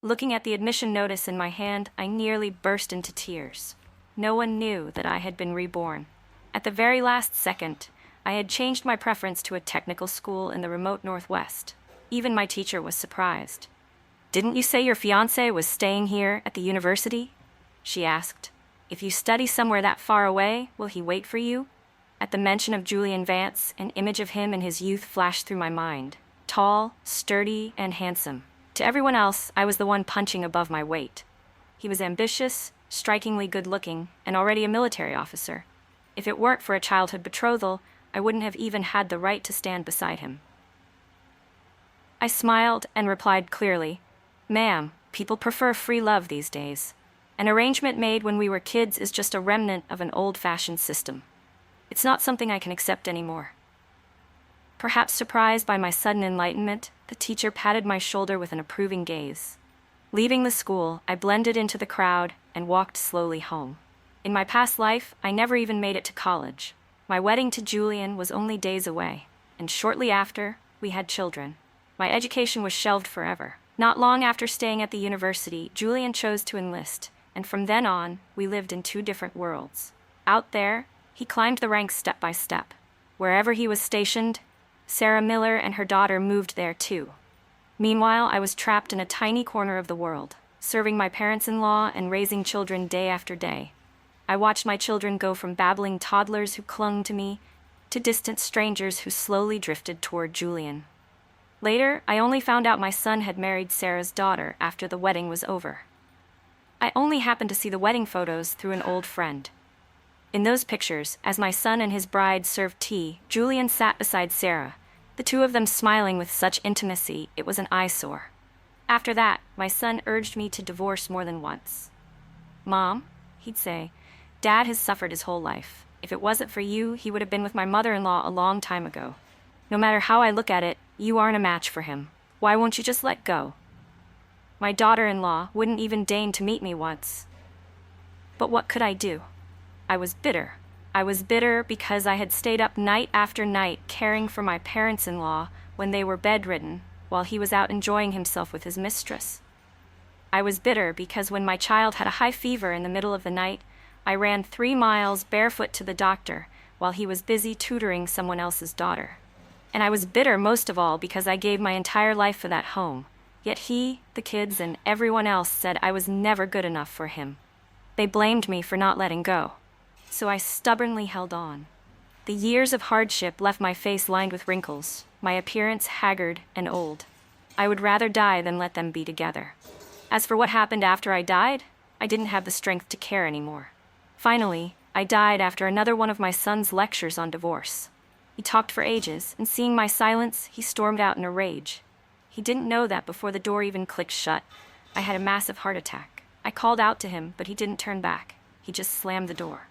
Looking at the admission notice in my hand, I nearly burst into tears. No one knew that I had been reborn. At the very last second, I had changed my preference to a technical school in the remote Northwest. Even my teacher was surprised. "Didn't you say your fiancé was staying here at the university?" she asked. "If you study somewhere that far away, will he wait for you?" At the mention of Julian Vance, an image of him in his youth flashed through my mind. Tall, sturdy, and handsome. To everyone else, I was the one punching above my weight. He was ambitious, strikingly good-looking, and already a military officer. If it weren't for a childhood betrothal, I wouldn't have even had the right to stand beside him. I smiled and replied clearly, "Ma'am, people prefer free love these days. An arrangement made when we were kids is just a remnant of an old-fashioned system. It's not something I can accept anymore." Perhaps surprised by my sudden enlightenment, the teacher patted my shoulder with an approving gaze. Leaving the school, I blended into the crowd and walked slowly home. In my past life, I never even made it to college. My wedding to Julian was only days away, and shortly after, we had children. My education was shelved forever. Not long after staying at the university, Julian chose to enlist, and from then on, we lived in two different worlds. Out there, he climbed the ranks step by step. Wherever he was stationed, Sarah Miller and her daughter moved there too. Meanwhile, I was trapped in a tiny corner of the world, serving my parents-in-law and raising children day after day. I watched my children go from babbling toddlers who clung to me to distant strangers who slowly drifted toward Julian. Later, I only found out my son had married Sarah's daughter after the wedding was over. I only happened to see the wedding photos through an old friend. In those pictures, as my son and his bride served tea, Julian sat beside Sarah, the two of them smiling with such intimacy it was an eyesore. After that, my son urged me to divorce more than once. "Mom," he'd say, "Dad has suffered his whole life. If it wasn't for you, he would have been with my mother-in-law a long time ago. No matter how I look at it, you aren't a match for him. Why won't you just let go?" My daughter-in-law wouldn't even deign to meet me once. But what could I do? I was bitter. I was bitter because I had stayed up night after night caring for my parents-in-law when they were bedridden, while he was out enjoying himself with his mistress. I was bitter because when my child had a high fever in the middle of the night, I ran 3 miles barefoot to the doctor while he was busy tutoring someone else's daughter. And I was bitter most of all because I gave my entire life for that home, yet he, the kids, and everyone else said I was never good enough for him. They blamed me for not letting go. So I stubbornly held on. The years of hardship left my face lined with wrinkles, my appearance haggard and old. I would rather die than let them be together. As for what happened after I died, I didn't have the strength to care anymore. Finally, I died after another one of my son's lectures on divorce. He talked for ages, and seeing my silence, he stormed out in a rage. He didn't know that before the door even clicked shut, I had a massive heart attack. I called out to him, but he didn't turn back. He just slammed the door.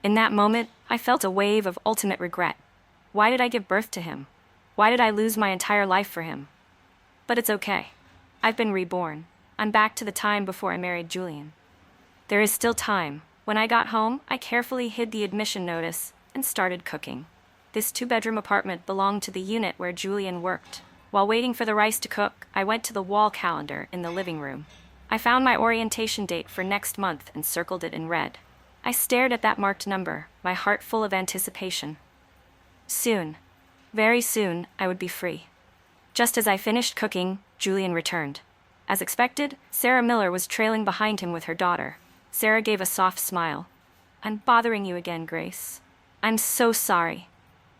In that moment, I felt a wave of ultimate regret. Why did I give birth to him? Why did I lose my entire life for him? But it's okay. I've been reborn. I'm back to the time before I married Julian. There is still time. When I got home, I carefully hid the admission notice and started cooking. This 2-bedroom apartment belonged to the unit where Julian worked. While waiting for the rice to cook, I went to the wall calendar in the living room. I found my orientation date for next month and circled it in red. I stared at that marked number, my heart full of anticipation. Soon, very soon, I would be free. Just as I finished cooking, Julian returned. As expected, Sarah Miller was trailing behind him with her daughter. Sarah gave a soft smile. "I'm bothering you again, Grace. I'm so sorry."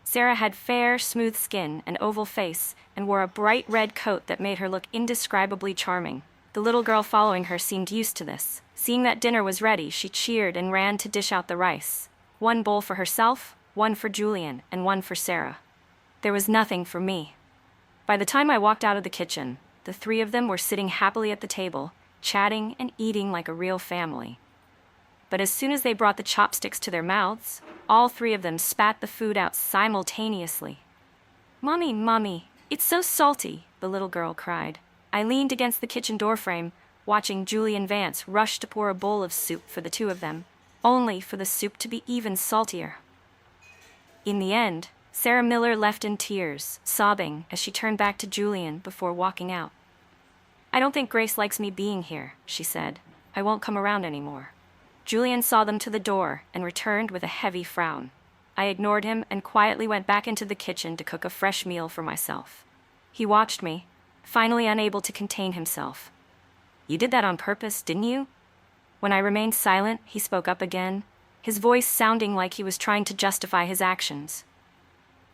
Sarah had fair, smooth skin, an oval face, and wore a bright red coat that made her look indescribably charming. The little girl following her seemed used to this. Seeing that dinner was ready, she cheered and ran to dish out the rice. 1 bowl for herself, 1 for Julian, and 1 for Sarah. There was nothing for me. By the time I walked out of the kitchen, the 3 of them were sitting happily at the table, chatting and eating like a real family. But as soon as they brought the chopsticks to their mouths, all 3 of them spat the food out simultaneously. "Mommy, Mommy, it's so salty," the little girl cried. I leaned against the kitchen doorframe, watching Julian Vance rush to pour a bowl of soup for the 2 of them, only for the soup to be even saltier. In the end, Sarah Miller left in tears, sobbing as she turned back to Julian before walking out. I don't think Grace likes me being here, she said. I won't come around anymore. Julian saw them to the door and returned with a heavy frown. I ignored him and quietly went back into the kitchen to cook a fresh meal for myself. He watched me, finally unable to contain himself. You did that on purpose, didn't you? When I remained silent, he spoke up again, his voice sounding like he was trying to justify his actions.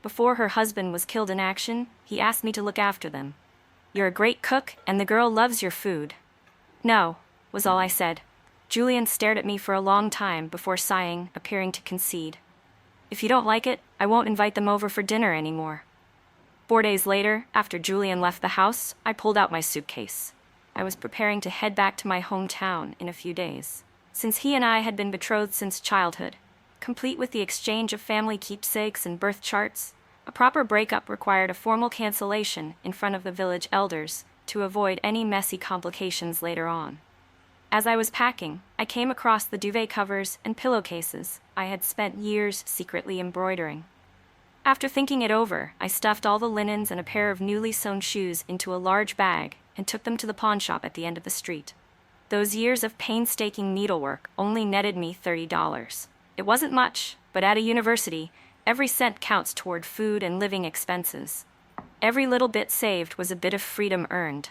Before her husband was killed in action, he asked me to look after them. You're a great cook, and the girl loves your food. No, was all I said. Julian stared at me for a long time before sighing, appearing to concede. If you don't like it, I won't invite them over for dinner anymore. 4 days later, after Julian left the house, I pulled out my suitcase. I was preparing to head back to my hometown in a few days. Since he and I had been betrothed since childhood, complete with the exchange of family keepsakes and birth charts, a proper breakup required a formal cancellation in front of the village elders to avoid any messy complications later on. As I was packing, I came across the duvet covers and pillowcases I had spent years secretly embroidering. After thinking it over, I stuffed all the linens and a pair of newly sewn shoes into a large bag and took them to the pawn shop at the end of the street. Those years of painstaking needlework only netted me $30. It wasn't much, but at a university, every cent counts toward food and living expenses. Every little bit saved was a bit of freedom earned.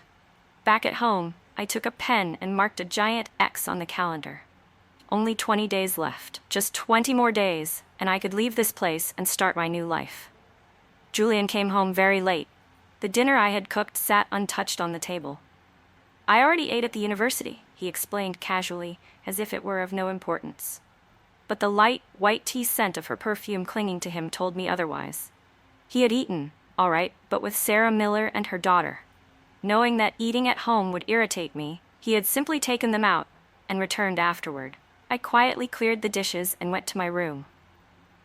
Back at home, I took a pen and marked a giant X on the calendar. Only 20 days left. Just 20 more days, and I could leave this place and start my new life. Julian came home very late. The dinner I had cooked sat untouched on the table. I already ate at the university, he explained casually, as if it were of no importance. But the light, white tea scent of her perfume clinging to him told me otherwise. He had eaten, all right, but with Sarah Miller and her daughter. Knowing that eating at home would irritate me, he had simply taken them out and returned afterward. I quietly cleared the dishes and went to my room.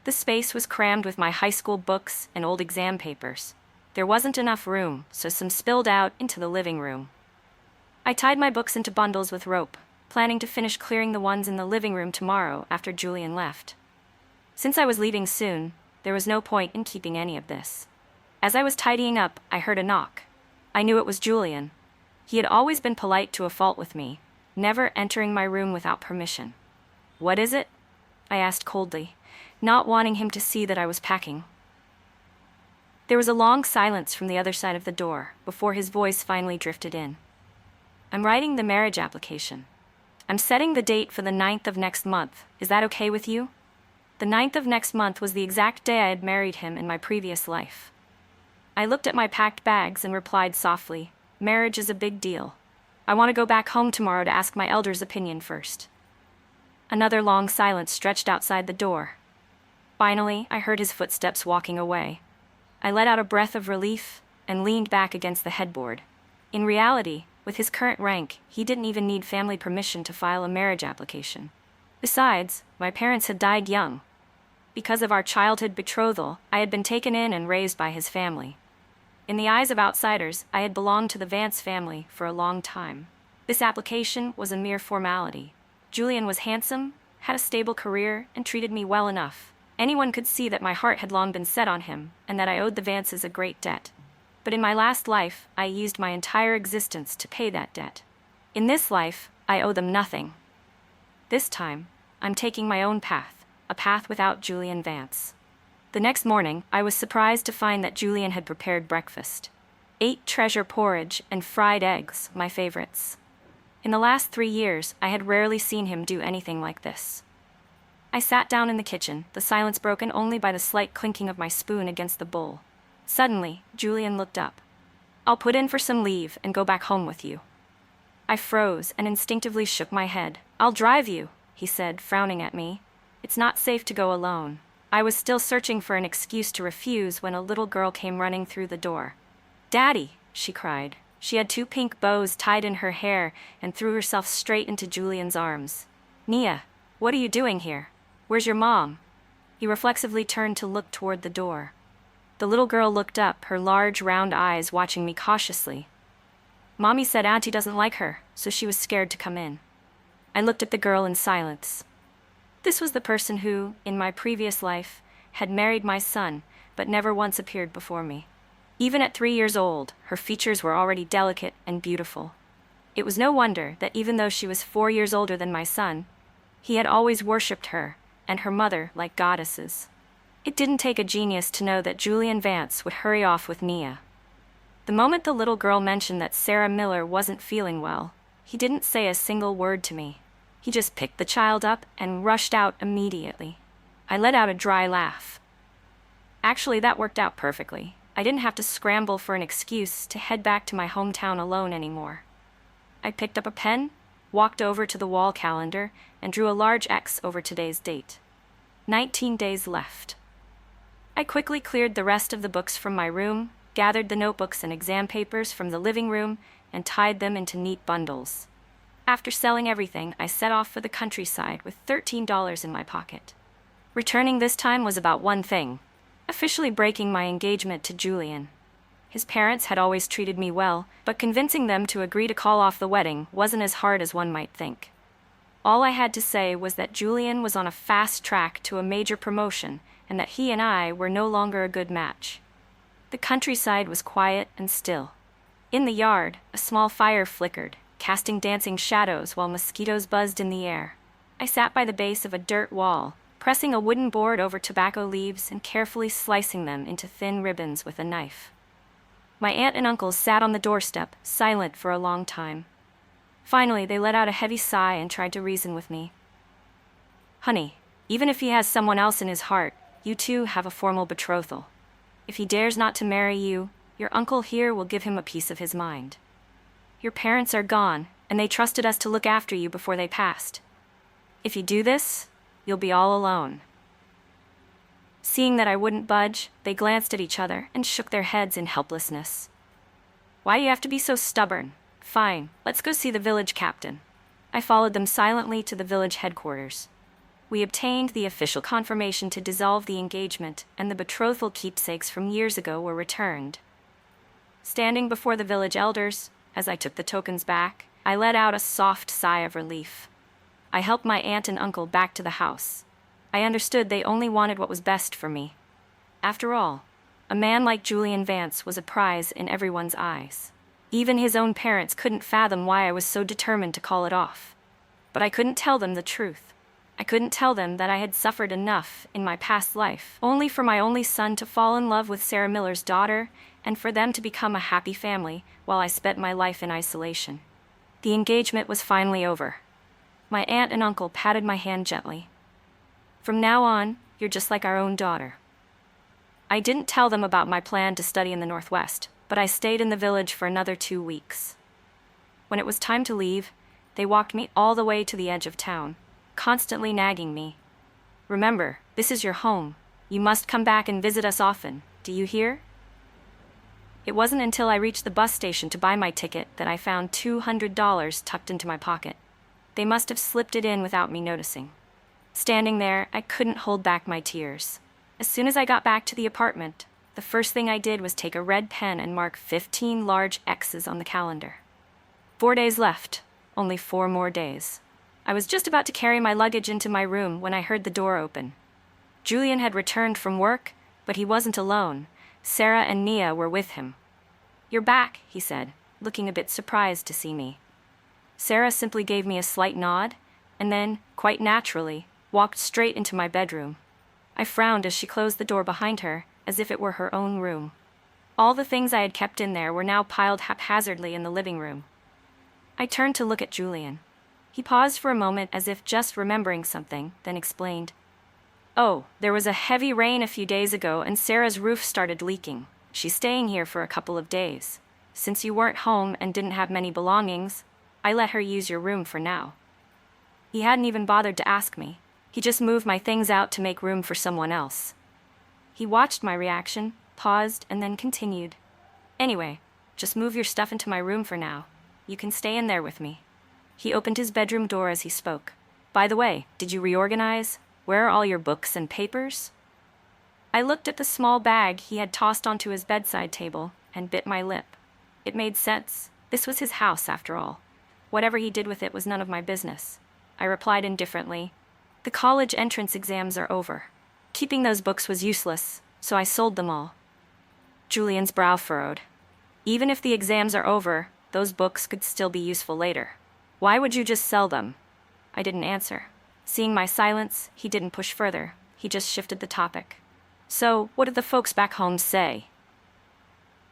The space was crammed with my high school books and old exam papers. There wasn't enough room, so some spilled out into the living room. I tied my books into bundles with rope, planning to finish clearing the ones in the living room tomorrow after Julian left. Since I was leaving soon, there was no point in keeping any of this. As I was tidying up, I heard a knock. I knew it was Julian. He had always been polite to a fault with me, never entering my room without permission. What is it? I asked coldly, not wanting him to see that I was packing. There was a long silence from the other side of the door before his voice finally drifted in. I'm writing the marriage application. I'm setting the date for the 9th of next month. Is that okay with you? The 9th of next month was the exact day I had married him in my previous life. I looked at my packed bags and replied softly, marriage is a big deal. I want to go back home tomorrow to ask my elder's opinion first. Another long silence stretched outside the door. Finally, I heard his footsteps walking away. I let out a breath of relief and leaned back against the headboard. In reality, with his current rank, he didn't even need family permission to file a marriage application. Besides, my parents had died young. Because of our childhood betrothal, I had been taken in and raised by his family. In the eyes of outsiders, I had belonged to the Vance family for a long time. This application was a mere formality. Julian was handsome, had a stable career, and treated me well enough. Anyone could see that my heart had long been set on him, and that I owed the Vances a great debt. But in my last life, I used my entire existence to pay that debt. In this life, I owe them nothing. This time, I'm taking my own path, a path without Julian Vance. The next morning, I was surprised to find that Julian had prepared breakfast. 8 treasure porridge and fried eggs, my favorites. In the last 3 years, I had rarely seen him do anything like this. I sat down in the kitchen, the silence broken only by the slight clinking of my spoon against the bowl. Suddenly, Julian looked up. I'll put in for some leave and go back home with you. I froze and instinctively shook my head. I'll drive you, he said, frowning at me. It's not safe to go alone. I was still searching for an excuse to refuse when a little girl came running through the door. Daddy, she cried. She had 2 pink bows tied in her hair and threw herself straight into Julian's arms. Nia, what are you doing here? Where's your mom? He reflexively turned to look toward the door. The little girl looked up, her large, round eyes watching me cautiously. Mommy said Auntie doesn't like her, so she was scared to come in. I looked at the girl in silence. This was the person who, in my previous life, had married my son, but never once appeared before me. Even at 3 years old, her features were already delicate and beautiful. It was no wonder that even though she was 4 years older than my son, he had always worshipped her and her mother like goddesses. It didn't take a genius to know that Julian Vance would hurry off with Nia. The moment the little girl mentioned that Sarah Miller wasn't feeling well, he didn't say a single word to me. He just picked the child up and rushed out immediately. I let out a dry laugh. Actually, that worked out perfectly. I didn't have to scramble for an excuse to head back to my hometown alone anymore. I picked up a pen, walked over to the wall calendar, and drew a large X over today's date. 19 days left. I quickly cleared the rest of the books from my room, gathered the notebooks and exam papers from the living room, and tied them into neat bundles. After selling everything, I set off for the countryside with $13 in my pocket. Returning this time was about one thing: officially breaking my engagement to Julian. His parents had always treated me well, but convincing them to agree to call off the wedding wasn't as hard as one might think. All I had to say was that Julian was on a fast track to a major promotion, and that he and I were no longer a good match. The countryside was quiet and still. In the yard, a small fire flickered, casting dancing shadows while mosquitoes buzzed in the air. I sat by the base of a dirt wall, pressing a wooden board over tobacco leaves and carefully slicing them into thin ribbons with a knife. My aunt and uncle sat on the doorstep, silent for a long time. Finally, they let out a heavy sigh and tried to reason with me. "Honey, even if he has someone else in his heart, you two have a formal betrothal. If he dares not to marry you, your uncle here will give him a piece of his mind. Your parents are gone, and they trusted us to look after you before they passed. If you do this, you'll be all alone." Seeing that I wouldn't budge, they glanced at each other and shook their heads in helplessness. "Why do you have to be so stubborn? Fine, let's go see the village captain." I followed them silently to the village headquarters. We obtained the official confirmation to dissolve the engagement, and the betrothal keepsakes from years ago were returned. Standing before the village elders, as I took the tokens back, I let out a soft sigh of relief. I helped my aunt and uncle back to the house. I understood they only wanted what was best for me. After all, a man like Julian Vance was a prize in everyone's eyes. Even his own parents couldn't fathom why I was so determined to call it off. But I couldn't tell them the truth. I couldn't tell them that I had suffered enough in my past life, only for my only son to fall in love with Sarah Miller's daughter, and for them to become a happy family while I spent my life in isolation. The engagement was finally over. My aunt and uncle patted my hand gently. "From now on, you're just like our own daughter." I didn't tell them about my plan to study in the Northwest, but I stayed in the village for another 2 weeks. When it was time to leave, they walked me all the way to the edge of town, constantly nagging me. "Remember, this is your home. You must come back and visit us often. Do you hear?" It wasn't until I reached the bus station to buy my ticket that I found $200 tucked into my pocket. They must have slipped it in without me noticing. Standing there, I couldn't hold back my tears. As soon as I got back to the apartment, the first thing I did was take a red pen and mark 15 large X's on the calendar. 4 days left, only 4 more days. I was just about to carry my luggage into my room when I heard the door open. Julian had returned from work, but he wasn't alone. Sarah and Nia were with him. "You're back," he said, looking a bit surprised to see me. Sarah simply gave me a slight nod, and then, quite naturally, walked straight into my bedroom. I frowned as she closed the door behind her, as if it were her own room. All the things I had kept in there were now piled haphazardly in the living room. I turned to look at Julian. He paused for a moment as if just remembering something, then explained. "Oh, there was a heavy rain a few days ago and Sarah's roof started leaking. She's staying here for a couple of days. Since you weren't home and didn't have many belongings, I let her use your room for now." He hadn't even bothered to ask me. He just moved my things out to make room for someone else. He watched my reaction, paused, and then continued. "Anyway, just move your stuff into my room for now. You can stay in there with me." He opened his bedroom door as he spoke. "By the way, did you reorganize? Where are all your books and papers?" I looked at the small bag he had tossed onto his bedside table and bit my lip. It made sense. This was his house, after all. Whatever he did with it was none of my business. I replied indifferently. "The college entrance exams are over. Keeping those books was useless, so I sold them all." Julian's brow furrowed. "Even if the exams are over, those books could still be useful later. Why would you just sell them? I didn't answer. Seeing my silence, he didn't push further. He just shifted the topic. So, what did the folks back home say?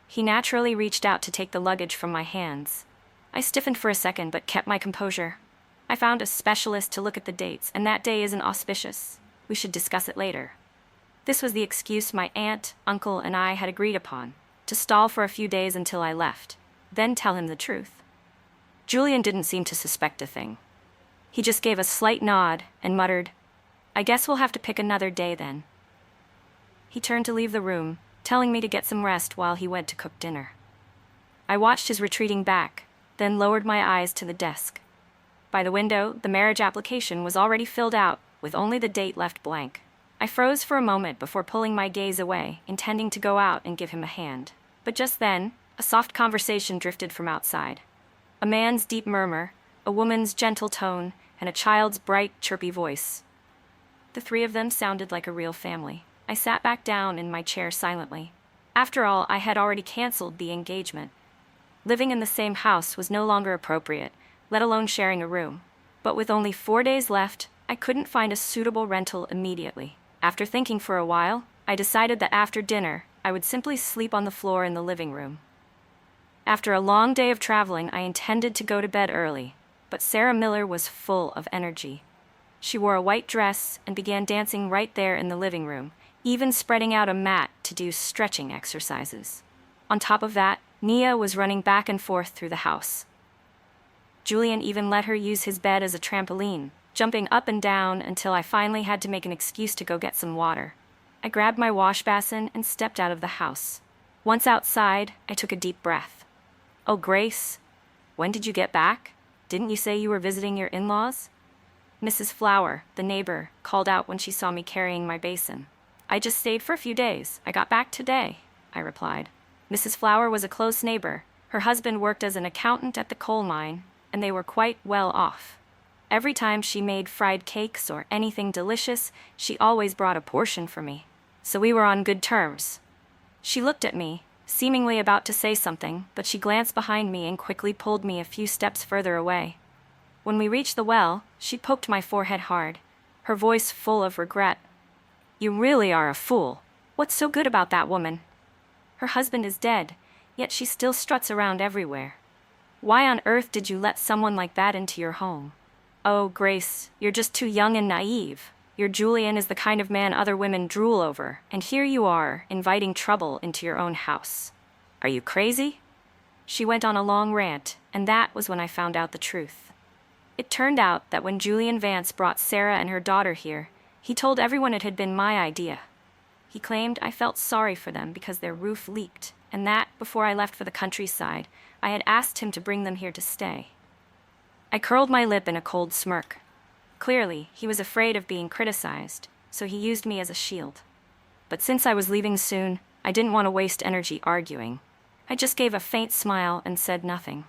He naturally reached out to take the luggage from my hands. I stiffened for a second but kept my composure. I found a specialist to look at the dates, and that day isn't auspicious. We should discuss it later. This was the excuse my aunt, uncle, and I had agreed upon, to stall for a few days until I left, then tell him the truth. Julian didn't seem to suspect a thing. He just gave a slight nod and muttered, "I guess we'll have to pick another day then." He turned to leave the room, telling me to get some rest while he went to cook dinner. I watched his retreating back, then lowered my eyes to the desk. By the window, the marriage application was already filled out, with only the date left blank. I froze for a moment before pulling my gaze away, intending to go out and give him a hand. But just then, a soft conversation drifted from outside. A man's deep murmur, a woman's gentle tone, and a child's bright, chirpy voice. The three of them sounded like a real family. I sat back down in my chair silently. After all, I had already canceled the engagement. Living in the same house was no longer appropriate, let alone sharing a room. But with only 4 days left, I couldn't find a suitable rental immediately. After thinking for a while, I decided that after dinner, I would simply sleep on the floor in the living room. After a long day of traveling, I intended to go to bed early, but Sarah Miller was full of energy. She wore a white dress and began dancing right there in the living room, even spreading out a mat to do stretching exercises. On top of that, Nia was running back and forth through the house. Julian even let her use his bed as a trampoline, jumping up and down until I finally had to make an excuse to go get some water. I grabbed my wash basin and stepped out of the house. Once outside, I took a deep breath. "Oh, Grace, when did you get back? Didn't you say you were visiting your in-laws?" Mrs. Flower, the neighbor, called out when she saw me carrying my basin. "I just stayed for a few days. I got back today," I replied. Mrs. Flower was a close neighbor. Her husband worked as an accountant at the coal mine, and they were quite well off. Every time she made fried cakes or anything delicious, she always brought a portion for me. So we were on good terms. She looked at me, seemingly about to say something, but she glanced behind me and quickly pulled me a few steps further away. When we reached the well, she poked my forehead hard, her voice full of regret. "You really are a fool. What's so good about that woman? Her husband is dead, yet she still struts around everywhere. Why on earth did you let someone like that into your home? Oh, Grace, you're just too young and naive. Your Julian is the kind of man other women drool over, and here you are, inviting trouble into your own house. Are you crazy?" She went on a long rant, and that was when I found out the truth. It turned out that when Julian Vance brought Sarah and her daughter here, he told everyone it had been my idea. He claimed I felt sorry for them because their roof leaked, and that, before I left for the countryside, I had asked him to bring them here to stay. I curled my lip in a cold smirk. Clearly, he was afraid of being criticized, so he used me as a shield. But since I was leaving soon, I didn't want to waste energy arguing. I just gave a faint smile and said nothing.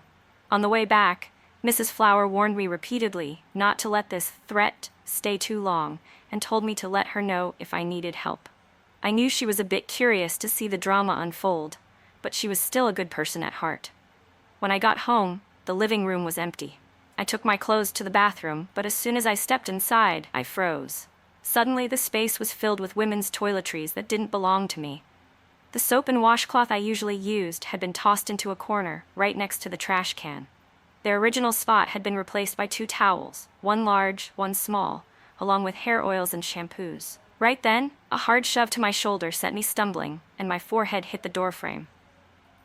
On the way back, Mrs. Flower warned me repeatedly not to let this threat stay too long and told me to let her know if I needed help. I knew she was a bit curious to see the drama unfold, but she was still a good person at heart. When I got home, the living room was empty. I took my clothes to the bathroom, but as soon as I stepped inside, I froze. Suddenly, the space was filled with women's toiletries that didn't belong to me. The soap and washcloth I usually used had been tossed into a corner, right next to the trash can. Their original spot had been replaced by 2 towels, one large, one small, along with hair oils and shampoos. Right then, a hard shove to my shoulder sent me stumbling, and my forehead hit the doorframe.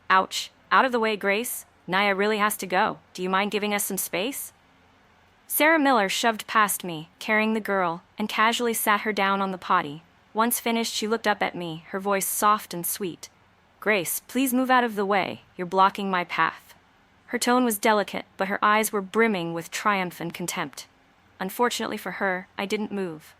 "Ouch. Out of the way, Grace. Nia really has to go. Do you mind giving us some space?" Sarah Miller shoved past me, carrying the girl, and casually sat her down on the potty. Once finished, she looked up at me, her voice soft and sweet. "Grace, please move out of the way. You're blocking my path." Her tone was delicate, but her eyes were brimming with triumph and contempt. Unfortunately for her, I didn't move.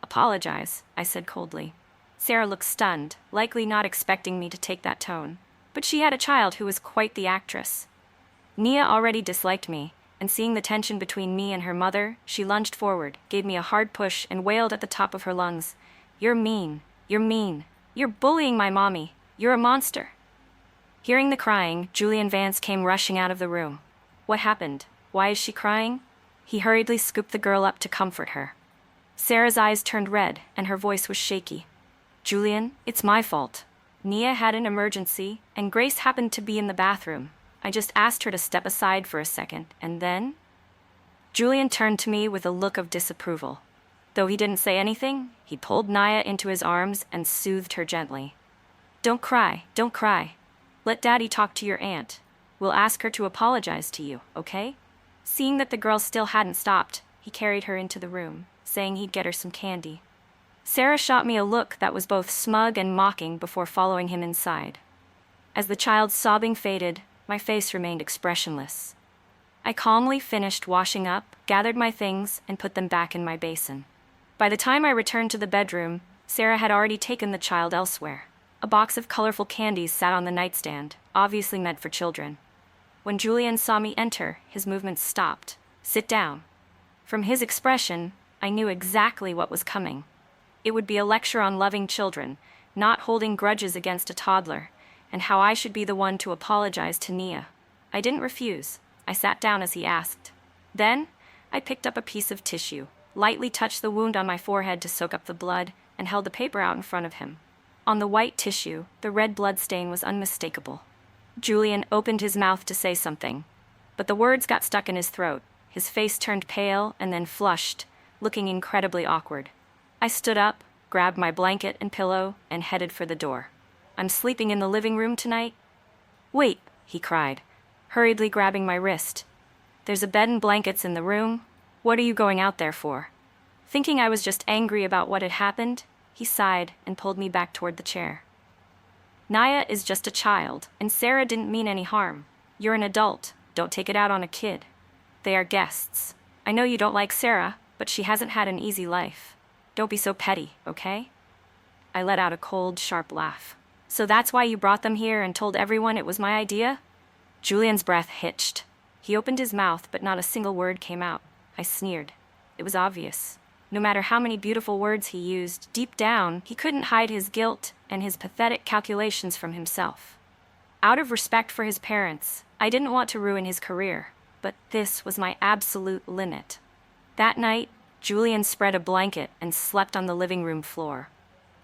"Apologize," I said coldly. Sarah looked stunned, likely not expecting me to take that tone. But she had a child who was quite the actress. Nia already disliked me, and seeing the tension between me and her mother, she lunged forward, gave me a hard push, and wailed at the top of her lungs, "You're mean. You're mean. You're bullying my mommy. You're a monster." Hearing the crying, Julian Vance came rushing out of the room. What happened? Why is she crying? He hurriedly scooped the girl up to comfort her. Sarah's eyes turned red, and her voice was shaky. Julian, it's my fault. Nia had an emergency, and Grace happened to be in the bathroom. I just asked her to step aside for a second, and then... Julian turned to me with a look of disapproval. Though he didn't say anything, he pulled Nia into his arms and soothed her gently. Don't cry, don't cry. Let Daddy talk to your aunt. We'll ask her to apologize to you, okay? Seeing that the girl still hadn't stopped, he carried her into the room, saying he'd get her some candy. Sarah shot me a look that was both smug and mocking before following him inside. As the child's sobbing faded, my face remained expressionless. I calmly finished washing up, gathered my things, and put them back in my basin. By the time I returned to the bedroom, Sarah had already taken the child elsewhere. A box of colorful candies sat on the nightstand, obviously meant for children. When Julian saw me enter, his movements stopped. Sit down. From his expression, I knew exactly what was coming. It would be a lecture on loving children, not holding grudges against a toddler, and how I should be the one to apologize to Nia. I didn't refuse. I sat down as he asked. Then, I picked up a piece of tissue, lightly touched the wound on my forehead to soak up the blood, and held the paper out in front of him. On the white tissue, the red blood stain was unmistakable. Julian opened his mouth to say something, but the words got stuck in his throat. His face turned pale and then flushed, looking incredibly awkward. I stood up, grabbed my blanket and pillow, and headed for the door. I'm sleeping in the living room tonight? Wait, he cried, hurriedly grabbing my wrist. There's a bed and blankets in the room. What are you going out there for? Thinking I was just angry about what had happened, he sighed and pulled me back toward the chair. Nia is just a child, and Sarah didn't mean any harm. You're an adult. Don't take it out on a kid. They are guests. I know you don't like Sarah, but she hasn't had an easy life. Don't be so petty, okay? I let out a cold, sharp laugh. So that's why you brought them here and told everyone it was my idea? Julian's breath hitched. He opened his mouth, but not a single word came out. I sneered. It was obvious. No matter how many beautiful words he used, deep down, he couldn't hide his guilt and his pathetic calculations from himself. Out of respect for his parents, I didn't want to ruin his career, but this was my absolute limit. That night, Julian spread a blanket and slept on the living room floor.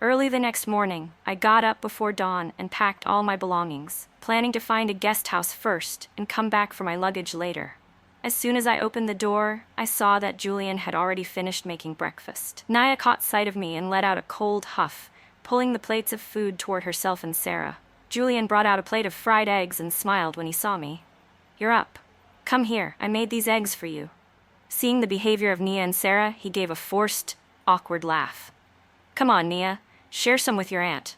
Early the next morning, I got up before dawn and packed all my belongings, planning to find a guest house first and come back for my luggage later. As soon as I opened the door, I saw that Julian had already finished making breakfast. Nia caught sight of me and let out a cold huff, pulling the plates of food toward herself and Sarah. Julian brought out a plate of fried eggs and smiled when he saw me. You're up. Come here, I made these eggs for you. Seeing the behavior of Nia and Sarah, he gave a forced, awkward laugh. Come on, Nia, share some with your aunt.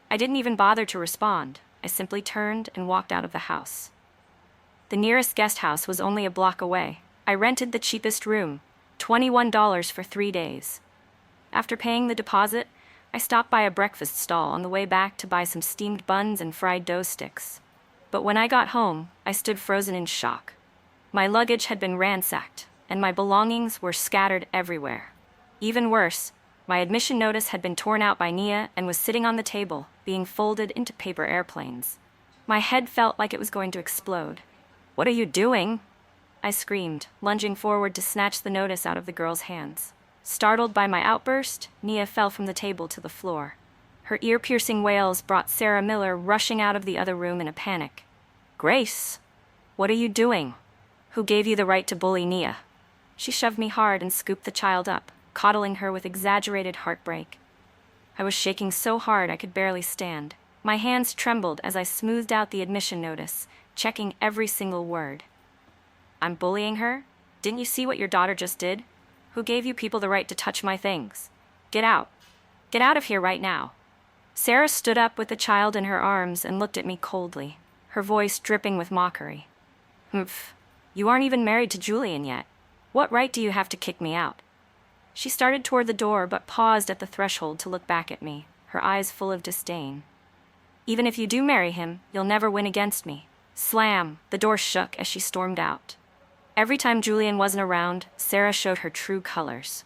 I didn't even bother to respond. I simply turned and walked out of the house. The nearest guest house was only a block away. I rented the cheapest room, $21 for 3 days. After paying the deposit, I stopped by a breakfast stall on the way back to buy some steamed buns and fried dough sticks. But when I got home, I stood frozen in shock. My luggage had been ransacked, and my belongings were scattered everywhere. Even worse, my admission notice had been torn out by Nia and was sitting on the table, being folded into paper airplanes. My head felt like it was going to explode. What are you doing? I screamed, lunging forward to snatch the notice out of the girl's hands. Startled by my outburst, Nia fell from the table to the floor. Her ear-piercing wails brought Sarah Miller rushing out of the other room in a panic. Grace, what are you doing? Who gave you the right to bully Nia? She shoved me hard and scooped the child up, coddling her with exaggerated heartbreak. I was shaking so hard I could barely stand. My hands trembled as I smoothed out the admission notice, checking every single word. I'm bullying her? Didn't you see what your daughter just did? Who gave you people the right to touch my things? Get out. Get out of here right now. Sarah stood up with the child in her arms and looked at me coldly, her voice dripping with mockery. Humph. You aren't even married to Julian yet. What right do you have to kick me out? She started toward the door but paused at the threshold to look back at me, her eyes full of disdain. Even if you do marry him, you'll never win against me. Slam! The door shook as she stormed out. Every time Julian wasn't around, Sarah showed her true colors.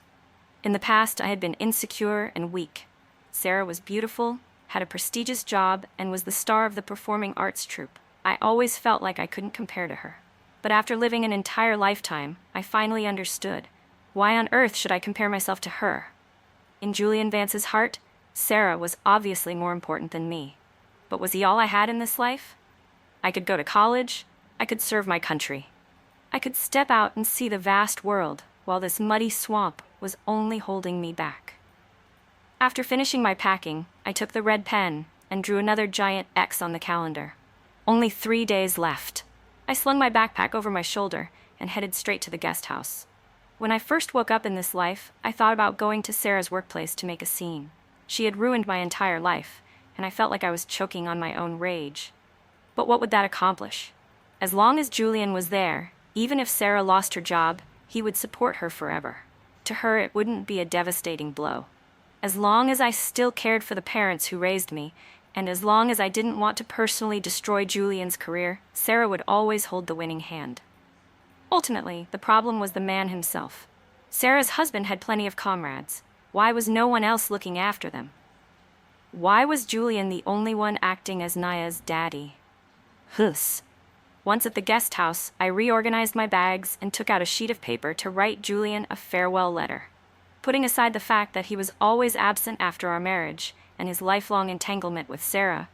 In the past, I had been insecure and weak. Sarah was beautiful, had a prestigious job, and was the star of the performing arts troupe. I always felt like I couldn't compare to her. But after living an entire lifetime, I finally understood. Why on earth should I compare myself to her? In Julian Vance's heart, Sarah was obviously more important than me. But was he all I had in this life? I could go to college. I could serve my country. I could step out and see the vast world, while this muddy swamp was only holding me back. After finishing my packing, I took the red pen and drew another giant X on the calendar. Only 3 days left. I slung my backpack over my shoulder and headed straight to the guest house. When I first woke up in this life, I thought about going to Sarah's workplace to make a scene. She had ruined my entire life, and I felt like I was choking on my own rage. But what would that accomplish? As long as Julian was there, even if Sarah lost her job, he would support her forever. To her, it wouldn't be a devastating blow. As long as I still cared for the parents who raised me, and as long as I didn't want to personally destroy Julian's career, Sarah would always hold the winning hand. Ultimately, the problem was the man himself. Sarah's husband had plenty of comrades. Why was no one else looking after them? Why was Julian the only one acting as Naya's daddy? Huss. Once at the guest house, I reorganized my bags and took out a sheet of paper to write Julian a farewell letter. Putting aside the fact that he was always absent after our marriage and his lifelong entanglement with Sarah,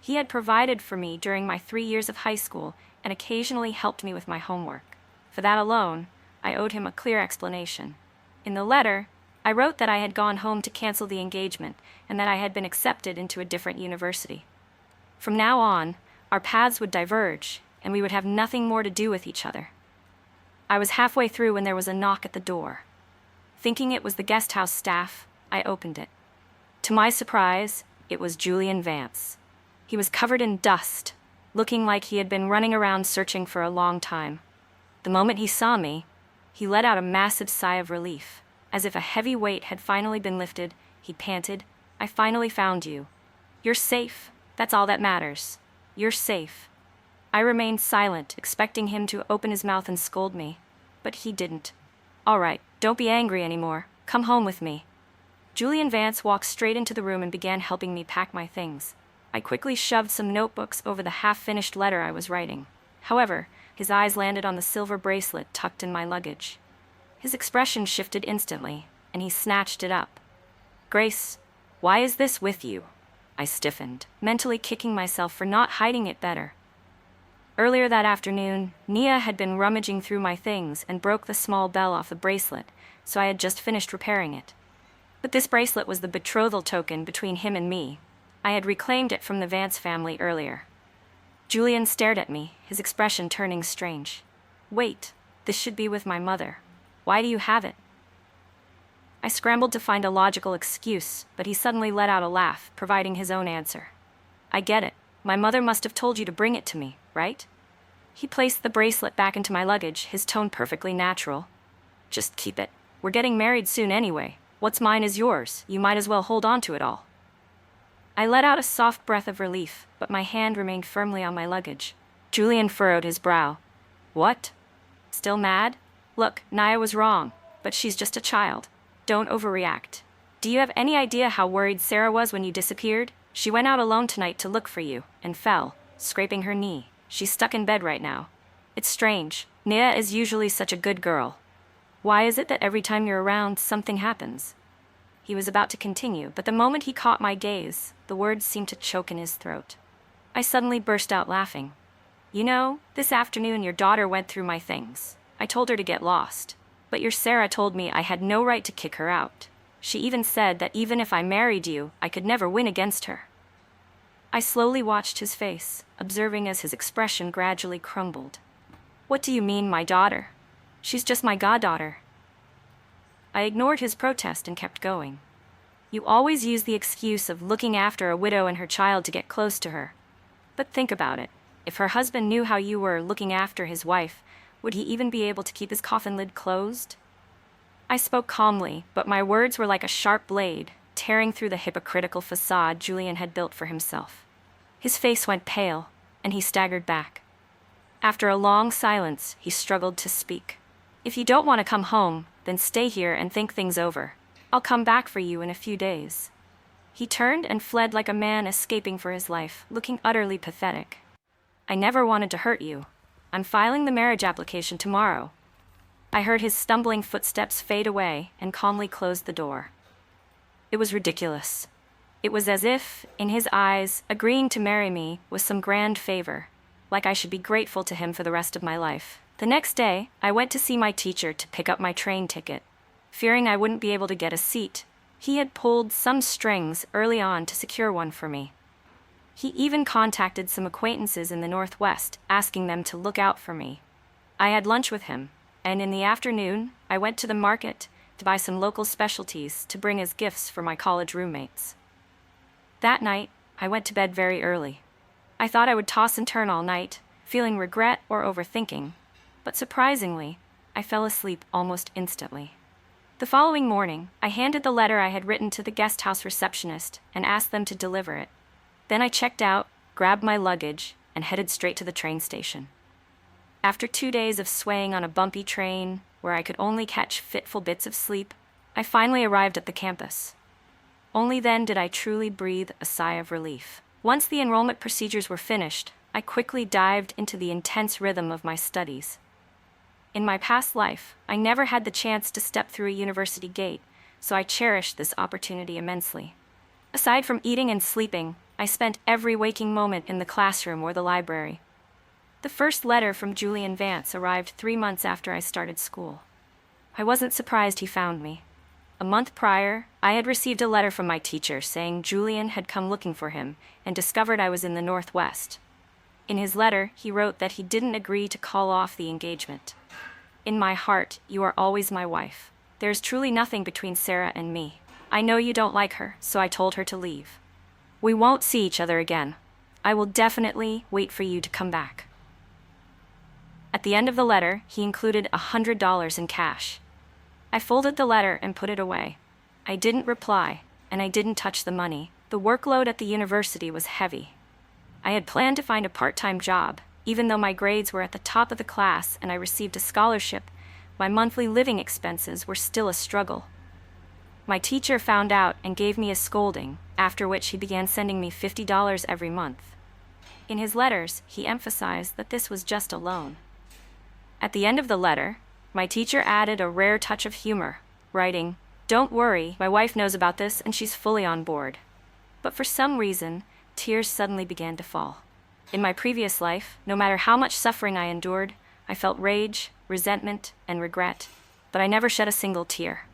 he had provided for me during my 3 years of high school and occasionally helped me with my homework. For that alone, I owed him a clear explanation. In the letter, I wrote that I had gone home to cancel the engagement and that I had been accepted into a different university. From now on, our paths would diverge, and we would have nothing more to do with each other. I was halfway through when there was a knock at the door. Thinking it was the guest house staff, I opened it. To my surprise, it was Julian Vance. He was covered in dust, looking like he had been running around searching for a long time. The moment he saw me, he let out a massive sigh of relief. As if a heavy weight had finally been lifted, he panted, "I finally found you. You're safe. That's all that matters. You're safe." I remained silent, expecting him to open his mouth and scold me, but he didn't. "All right, don't be angry anymore. Come home with me." Julian Vance walked straight into the room and began helping me pack my things. I quickly shoved some notebooks over the half-finished letter I was writing. However, his eyes landed on the silver bracelet tucked in my luggage. His expression shifted instantly, and he snatched it up. "Grace, why is this with you?" I stiffened, mentally kicking myself for not hiding it better. Earlier that afternoon, Nia had been rummaging through my things and broke the small bell off the bracelet, so I had just finished repairing it. But this bracelet was the betrothal token between him and me. I had reclaimed it from the Vance family earlier. Julian stared at me, his expression turning strange. "Wait, this should be with my mother. Why do you have it?" I scrambled to find a logical excuse, but he suddenly let out a laugh, providing his own answer. "I get it. My mother must have told you to bring it to me, right?" He placed the bracelet back into my luggage, his tone perfectly natural. "Just keep it. We're getting married soon anyway. What's mine is yours. You might as well hold on to it all." I let out a soft breath of relief, but my hand remained firmly on my luggage. Julian furrowed his brow. "What? Still mad? Look, Naya was wrong, but she's just a child. Don't overreact. Do you have any idea how worried Sarah was when you disappeared? She went out alone tonight to look for you, and fell, scraping her knee. She's stuck in bed right now. It's strange. Nia is usually such a good girl. Why is it that every time you're around, something happens?" He was about to continue, but the moment he caught my gaze, the words seemed to choke in his throat. I suddenly burst out laughing. "You know, this afternoon your daughter went through my things. I told her to get lost. But your Sarah told me I had no right to kick her out. She even said that even if I married you, I could never win against her." I slowly watched his face, observing as his expression gradually crumbled. "What do you mean, my daughter? She's just my goddaughter." I ignored his protest and kept going. "You always use the excuse of looking after a widow and her child to get close to her. But think about it. If her husband knew how you were looking after his wife, would he even be able to keep his coffin lid closed?" I spoke calmly, but my words were like a sharp blade, tearing through the hypocritical facade Julian had built for himself. His face went pale, and he staggered back. After a long silence, he struggled to speak. "If you don't want to come home, then stay here and think things over. I'll come back for you in a few days." He turned and fled like a man escaping for his life, looking utterly pathetic. I never wanted to hurt you. I'm filing the marriage application tomorrow. I heard his stumbling footsteps fade away and calmly closed the door. It was ridiculous. It was as if, in his eyes, agreeing to marry me was some grand favor, like I should be grateful to him for the rest of my life. The next day, I went to see my teacher to pick up my train ticket. Fearing I wouldn't be able to get a seat, he had pulled some strings early on to secure one for me. He even contacted some acquaintances in the Northwest, asking them to look out for me. I had lunch with him, and in the afternoon, I went to the market to buy some local specialties to bring as gifts for my college roommates. That night, I went to bed very early. I thought I would toss and turn all night, feeling regret or overthinking, but surprisingly, I fell asleep almost instantly. The following morning, I handed the letter I had written to the guest house receptionist and asked them to deliver it. Then I checked out, grabbed my luggage, and headed straight to the train station. After 2 days of swaying on a bumpy train, where I could only catch fitful bits of sleep, I finally arrived at the campus. Only then did I truly breathe a sigh of relief. Once the enrollment procedures were finished, I quickly dived into the intense rhythm of my studies. In my past life, I never had the chance to step through a university gate, so I cherished this opportunity immensely. Aside from eating and sleeping, I spent every waking moment in the classroom or the library. The first letter from Julian Vance arrived 3 months after I started school. I wasn't surprised he found me. A month prior, I had received a letter from my teacher saying Julian had come looking for him and discovered I was in the Northwest. In his letter, he wrote that he didn't agree to call off the engagement. In my heart, you are always my wife. There's truly nothing between Sarah and me. I know you don't like her, so I told her to leave. We won't see each other again. I will definitely wait for you to come back. At the end of the letter, he included $100 in cash. I folded the letter and put it away. I didn't reply, and I didn't touch the money. The workload at the university was heavy. I had planned to find a part-time job. Even though my grades were at the top of the class and I received a scholarship, my monthly living expenses were still a struggle. My teacher found out and gave me a scolding, after which he began sending me $50 every month. In his letters, he emphasized that this was just a loan. At the end of the letter, my teacher added a rare touch of humor, writing, "Don't worry, my wife knows about this and she's fully on board." But for some reason, tears suddenly began to fall. In my previous life, no matter how much suffering I endured, I felt rage, resentment, and regret, but I never shed a single tear.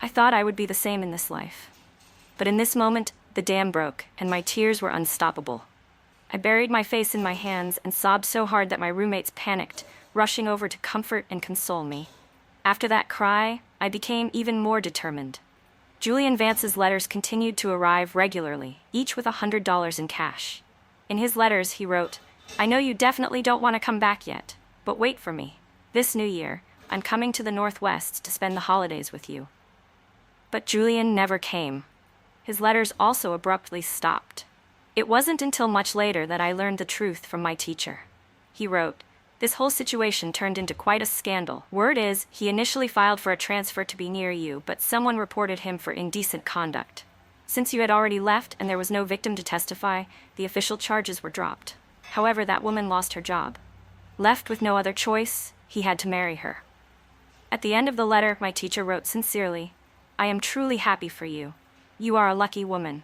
I thought I would be the same in this life. But in this moment, the dam broke, and my tears were unstoppable. I buried my face in my hands and sobbed so hard that my roommates panicked, rushing over to comfort and console me. After that cry, I became even more determined. Julian Vance's letters continued to arrive regularly, each with $100 in cash. In his letters, he wrote, "I know you definitely don't want to come back yet, but wait for me. This new year, I'm coming to the Northwest to spend the holidays with you." But Julian never came. His letters also abruptly stopped. It wasn't until much later that I learned the truth from my teacher. He wrote, "This whole situation turned into quite a scandal. Word is, he initially filed for a transfer to be near you, but someone reported him for indecent conduct. Since you had already left and there was no victim to testify, the official charges were dropped. However, that woman lost her job. Left with no other choice, he had to marry her." At the end of the letter, my teacher wrote sincerely, "I am truly happy for you. You are a lucky woman."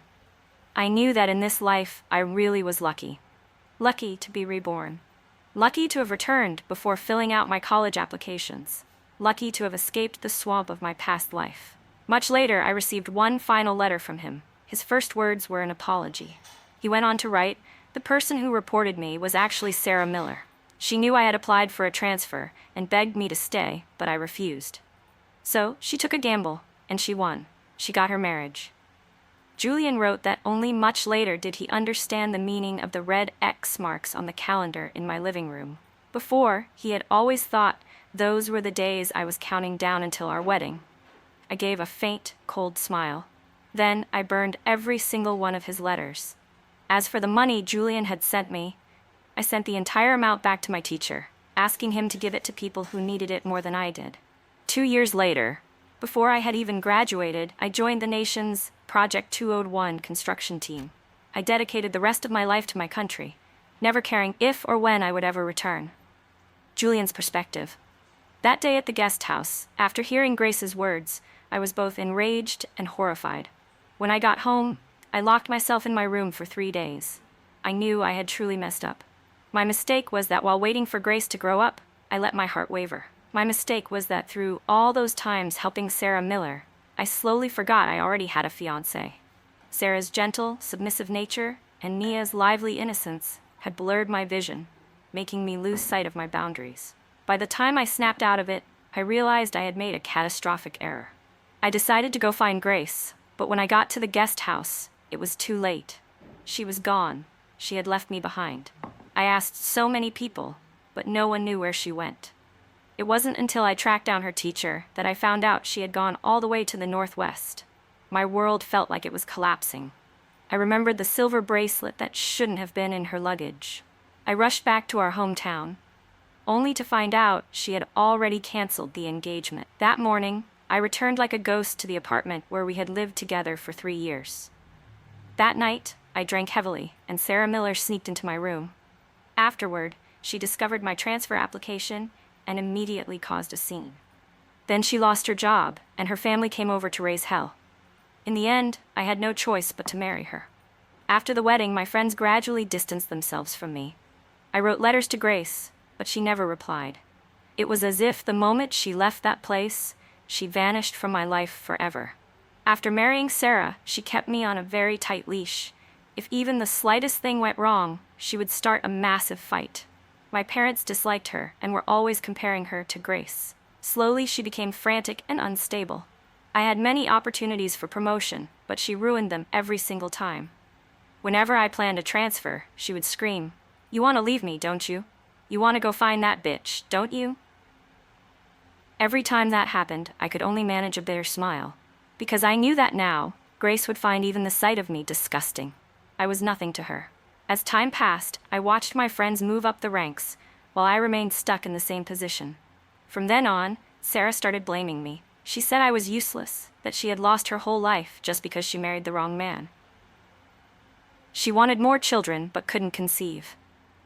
I knew that in this life, I really was lucky. Lucky to be reborn. Lucky to have returned before filling out my college applications. Lucky to have escaped the swamp of my past life. Much later, I received one final letter from him. His first words were an apology. He went on to write, "The person who reported me was actually Sarah Miller. She knew I had applied for a transfer and begged me to stay, but I refused. So she took a gamble, and she won. She got her marriage." Julian wrote that only much later did he understand the meaning of the red X marks on the calendar in my living room. Before, he had always thought those were the days I was counting down until our wedding. I gave a faint, cold smile. Then I burned every single one of his letters. As for the money Julian had sent me, I sent the entire amount back to my teacher, asking him to give it to people who needed it more than I did. 2 years later, before I had even graduated, I joined the nation's Project 201 construction team. I dedicated the rest of my life to my country, never caring if or when I would ever return. Julian's perspective. That day at the guest house, after hearing Grace's words, I was both enraged and horrified. When I got home, I locked myself in my room for 3 days. I knew I had truly messed up. My mistake was that while waiting for Grace to grow up, I let my heart waver. My mistake was that through all those times helping Sarah Miller, I slowly forgot I already had a fiancé. Sarah's gentle, submissive nature and Nia's lively innocence had blurred my vision, making me lose sight of my boundaries. By the time I snapped out of it, I realized I had made a catastrophic error. I decided to go find Grace, but when I got to the guest house, it was too late. She was gone. She had left me behind. I asked so many people, but no one knew where she went. It wasn't until I tracked down her teacher that I found out she had gone all the way to the northwest. My world felt like it was collapsing. I remembered the silver bracelet that shouldn't have been in her luggage. I rushed back to our hometown, only to find out she had already canceled the engagement. That morning, I returned like a ghost to the apartment where we had lived together for 3 years. That night, I drank heavily, and Sarah Miller sneaked into my room. Afterward, she discovered my transfer application and immediately caused a scene. Then she lost her job, and her family came over to raise hell. In the end, I had no choice but to marry her. After the wedding, my friends gradually distanced themselves from me. I wrote letters to Grace, but she never replied. It was as if the moment she left that place, she vanished from my life forever. After marrying Sarah, she kept me on a very tight leash. If even the slightest thing went wrong, she would start a massive fight. My parents disliked her and were always comparing her to Grace. Slowly, she became frantic and unstable. I had many opportunities for promotion, but she ruined them every single time. Whenever I planned a transfer, she would scream, "You want to leave me, don't you? You want to go find that bitch, don't you?" Every time that happened, I could only manage a bitter smile, because I knew that now, Grace would find even the sight of me disgusting. I was nothing to her. As time passed, I watched my friends move up the ranks, while I remained stuck in the same position. From then on, Sarah started blaming me. She said I was useless, that she had lost her whole life just because she married the wrong man. She wanted more children, but couldn't conceive.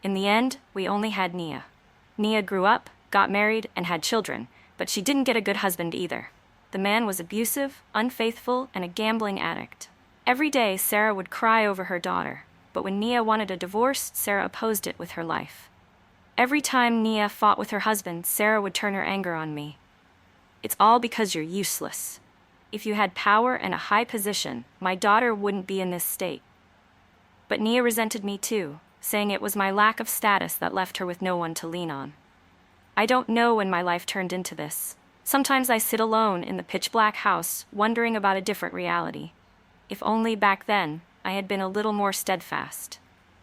In the end, we only had Nia. Nia grew up, got married, and had children, but she didn't get a good husband either. The man was abusive, unfaithful, and a gambling addict. Every day, Sarah would cry over her daughter, but when Nia wanted a divorce, Sarah opposed it with her life. Every time Nia fought with her husband, Sarah would turn her anger on me. "It's all because you're useless. If you had power and a high position, my daughter wouldn't be in this state." But Nia resented me too, saying it was my lack of status that left her with no one to lean on. I don't know when my life turned into this. Sometimes I sit alone in the pitch-black house, wondering about a different reality. If only back then, I had been a little more steadfast.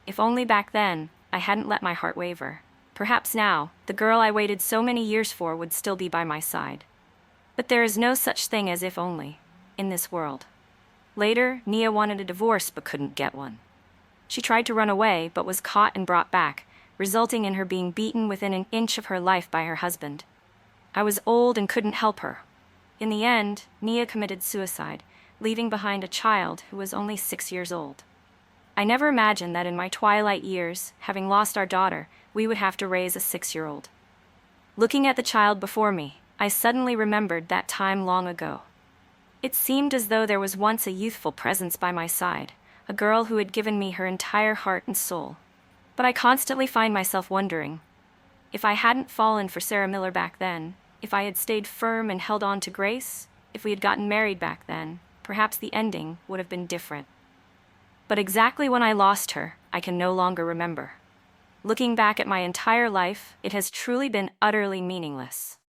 If only back then, I hadn't let my heart waver. Perhaps now, the girl I waited so many years for would still be by my side. But there is no such thing as if only, in this world. Later, Nia wanted a divorce but couldn't get one. She tried to run away but was caught and brought back, resulting in her being beaten within an inch of her life by her husband. I was old and couldn't help her. In the end, Nia committed suicide, leaving behind a child who was only 6 years old. I never imagined that in my twilight years, having lost our daughter, we would have to raise a 6-year-old. Looking at the child before me, I suddenly remembered that time long ago. It seemed as though there was once a youthful presence by my side, a girl who had given me her entire heart and soul. But I constantly find myself wondering, if I hadn't fallen for Sarah Miller back then, if I had stayed firm and held on to Grace, if we had gotten married back then, perhaps the ending would have been different. But exactly when I lost her, I can no longer remember. Looking back at my entire life, it has truly been utterly meaningless.